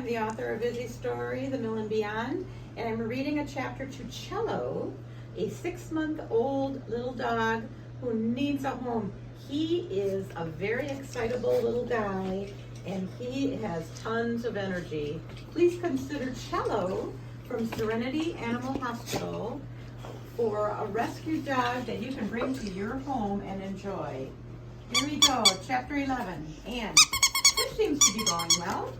I'm the author of Izzy's story, The Mill and Beyond, and I'm reading a chapter to Cello, a 6-month-old little dog who needs a home. He is a very excitable little guy, and he has tons of energy. Please consider Cello from Serenity Animal Hospital for a rescue dog that you can bring to your home and enjoy. Here we go, chapter 11, and this seems to be going well.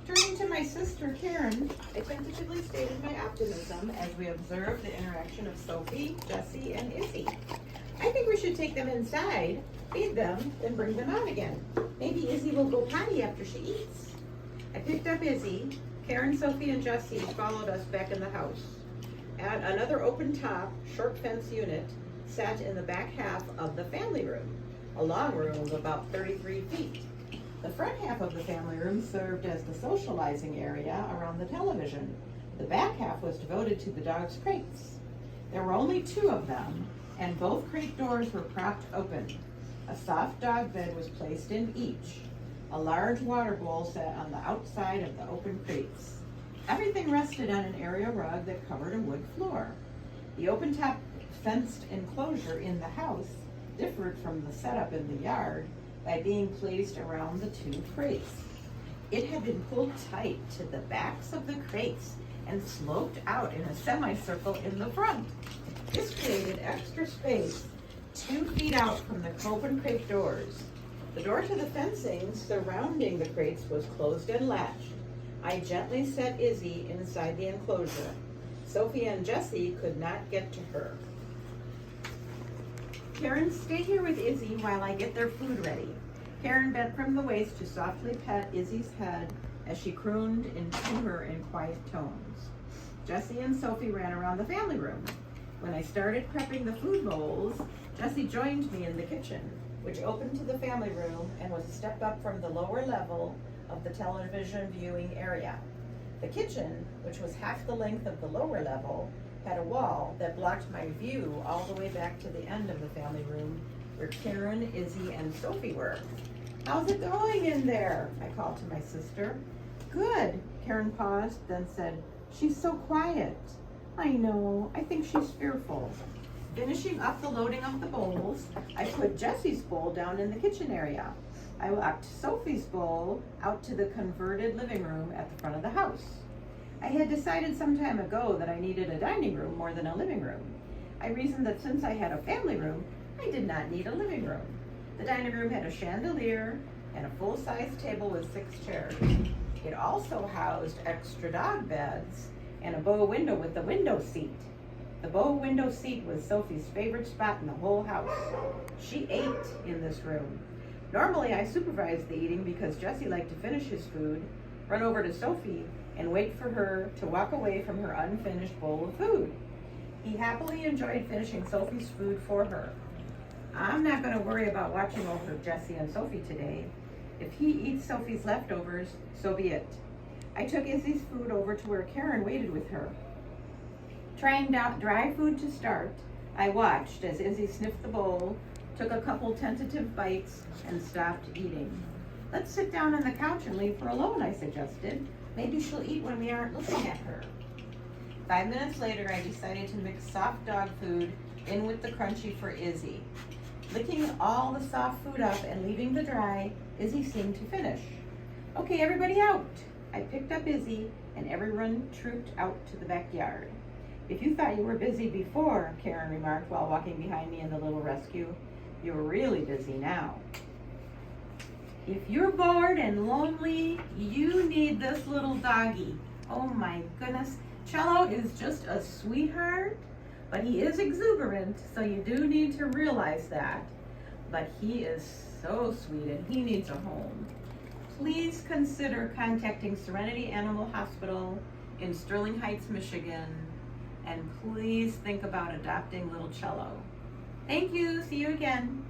Turning to my sister Karen, I tentatively stated my optimism as we observed the interaction of Sophie, Jessie, and Izzy. I think we should take them inside, feed them, then bring them out again. Maybe Izzy will go potty after she eats. I picked up Izzy. Karen, Sophie, and Jessie followed us back in the house. At another open-top, short fence unit sat in the back half of the family room, a long room of about 33 feet. The front half of the family room served as the socializing area around the television. The back half was devoted to the dog's crates. There were only 2 of them, and both crate doors were propped open. A soft dog bed was placed in each. A large water bowl sat on the outside of the open crates. Everything rested on an area rug that covered a wood floor. The open-top fenced enclosure in the house differed from the setup in the yard by being placed around the 2 crates. It had been pulled tight to the backs of the crates and sloped out in a semicircle in the front. This created extra space 2 feet out from the open crate doors. The door to the fencing surrounding the crates was closed and latched. I gently set Izzy inside the enclosure. Sophie and Jessie could not get to her. Karen, stay here with Izzy while I get their food ready. Karen bent from the waist to softly pet Izzy's head as she crooned into her in quiet tones. Jessie and Sophie ran around the family room. When I started prepping the food bowls, Jessie joined me in the kitchen, which opened to the family room and was a step up from the lower level of the television viewing area. The kitchen, which was half the length of the lower level, had a wall that blocked my view all the way back to the end of the family room where Karen, Izzy, and Sophie were. "How's it going in there?" I called to my sister. "Good." Karen paused, then said, "She's so quiet." "I know. I think she's fearful." Finishing up the loading of the bowls, I put Jessie's bowl down in the kitchen area. I walked Sophie's bowl out to the converted living room at the front of the house. I had decided some time ago that I needed a dining room more than a living room. I reasoned that since I had a family room, I did not need a living room. The dining room had a chandelier and a full-size table with 6 chairs. It also housed extra dog beds and a bow window with a window seat. The bow window seat was Sophie's favorite spot in the whole house. She ate in this room. Normally I supervised the eating because Jessie liked to finish his food, run over to Sophie, and wait for her to walk away from her unfinished bowl of food. He happily enjoyed finishing Sophie's food for her. I'm not going to worry about watching over Jessie and Sophie today. If he eats Sophie's leftovers, so be it. I took Izzy's food over to where Karen waited with her. Trying dry food to start, I watched as Izzy sniffed the bowl, took a couple tentative bites, and stopped eating. "Let's sit down on the couch and leave her alone," I suggested. "Maybe she'll eat when we aren't looking at her." 5 minutes later, I decided to mix soft dog food in with the crunchy for Izzy. Licking all the soft food up and leaving the dry, Izzy seemed to finish. "Okay, everybody out." I picked up Izzy, and everyone trooped out to the backyard. "If you thought you were busy before," Karen remarked while walking behind me in the little rescue, "you're really busy now." If you're bored and lonely, you need this little doggy. Oh my goodness. Cello is just a sweetheart, but he is exuberant, so you do need to realize that. But he is so sweet and he needs a home. Please consider contacting Serenity Animal Hospital in Sterling Heights, Michigan, and please think about adopting little Cello. Thank you. See you again.